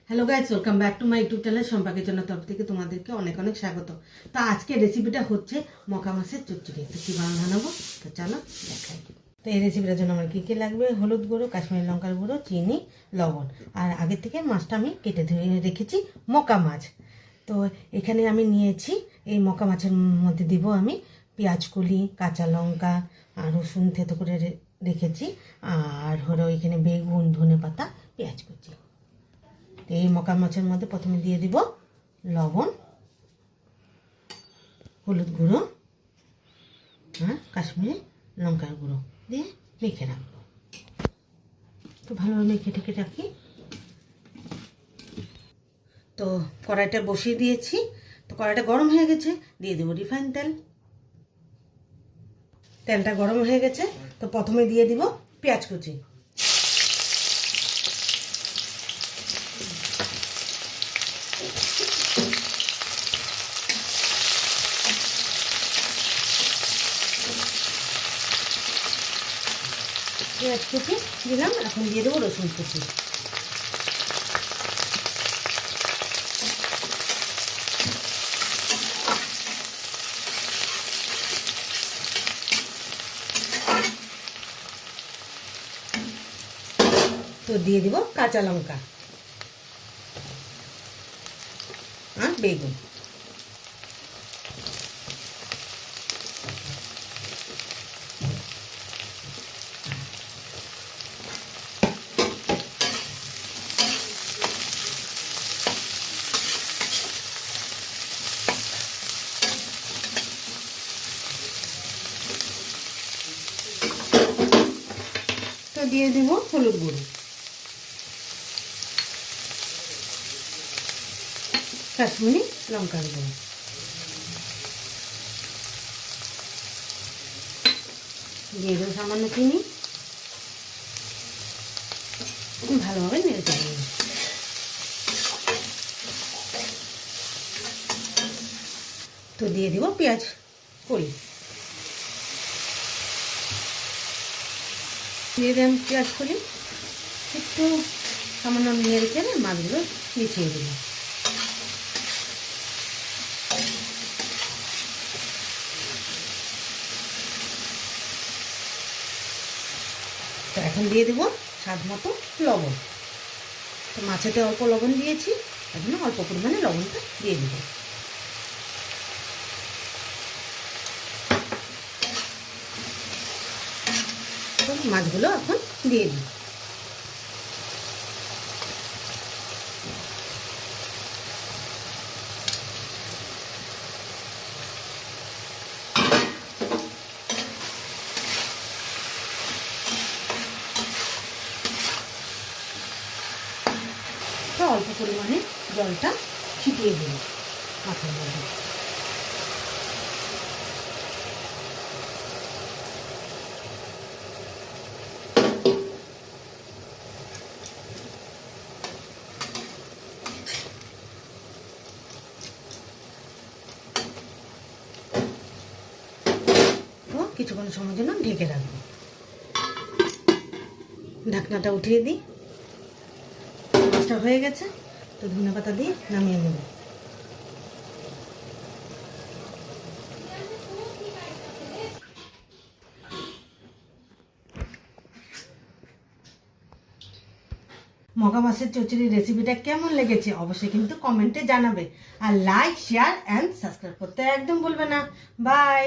Hello guys, welcome back to my YouTube channel. সম্পাকের জন্য তরফ থেকে তোমাদেরকে অনেক অনেক স্বাগত। তো আজকে রেসিপিটা হচ্ছে মকা মাছের চচ্চড়ি। তো কী বানাবো তো চলো দেখাই। তো এই রেসিপিটার জন্য আমার কী কী লাগবে: হলুদ গুঁড়ো, কাশ্মীরি লঙ্কার গুঁড়ো, চিনি, লবণ। আর আগে থেকে মাছটা আমি কেটে ধুয়ে রেখেছি, মকা মাছ। তো এখানে আমি নিয়েছি, এই মকা মাছের মধ্যে দিব আমি পেঁয়াজ কলি, কাঁচা লঙ্কা আর রসুন থেতো করে রেখেছি। আর হলো এখানে বেগুন, ধনে পাতা, পেঁয়াজ কুচি। এই মকা মাছের মধ্যে প্রথমে দিয়ে দিব লবণ, হলুদ গুঁড়ো আর কাশ্মীরি লঙ্কার গুঁড়ো দিয়ে মেখে রাখবো। তো ভালোভাবে মেখে ঠেকে রাখি। তো কড়াইটা বসিয়ে দিয়েছি। তো কড়াইটা গরম হয়ে গেছে, দিয়ে দেবো রিফাইন তেল। তেলটা গরম হয়ে গেছে, তো প্রথমে দিয়ে দিব পেঁয়াজ কুচি। পেঁয়াজ কুচি দিলাম, এখন দিয়ে দেবো রসুন কুচি। তো দিয়ে দিব কাঁচা লঙ্কা আর বেগুন। তো দিয়ে দেব হলুদ গুঁড়ো, কাশ্মীরি লঙ্কার গুঁড়ো, দিয়ে দেবো সামান্য চিনি। ভালোভাবে নেড়ে চেড়ে নেব। তো দিয়ে দিব পেঁয়াজ কলি, দিয়ে দিলাম পেঁয়াজ কলি। একটু সামান্য নেড়ে চেড়ে মাছগুলো মিশিয়ে দিলাম। তো এখন দিয়ে দেবো স্বাদ মতো লবণ। তো মাছেতে অল্প লবণ দিয়েছি, এখন অল্প পরিমাণে লবণটা দিয়ে দেবো। তো মাছগুলো এখন দিয়ে দিই। তো অল্প পরিমাণে জলটা ছিটিয়ে দেব মাছের মধ্যে। তো কিছুক্ষণ সময়ের জন্য ঢেকে রাখবো। ঢাকনাটা উঠিয়ে দিই। মাছটা হয়ে গেছে, তো ধনে পাতা দিয়ে নামিয়ে নেব। মকা মাছের চচ্চড়ির রেসিপিটা কেমন লেগেছে অবশ্যই কিন্তু কমেন্টে জানাবে। আর লাইক, শেয়ার অ্যান্ড সাবস্ক্রাইব করতে একদম ভুলবে না। বাই।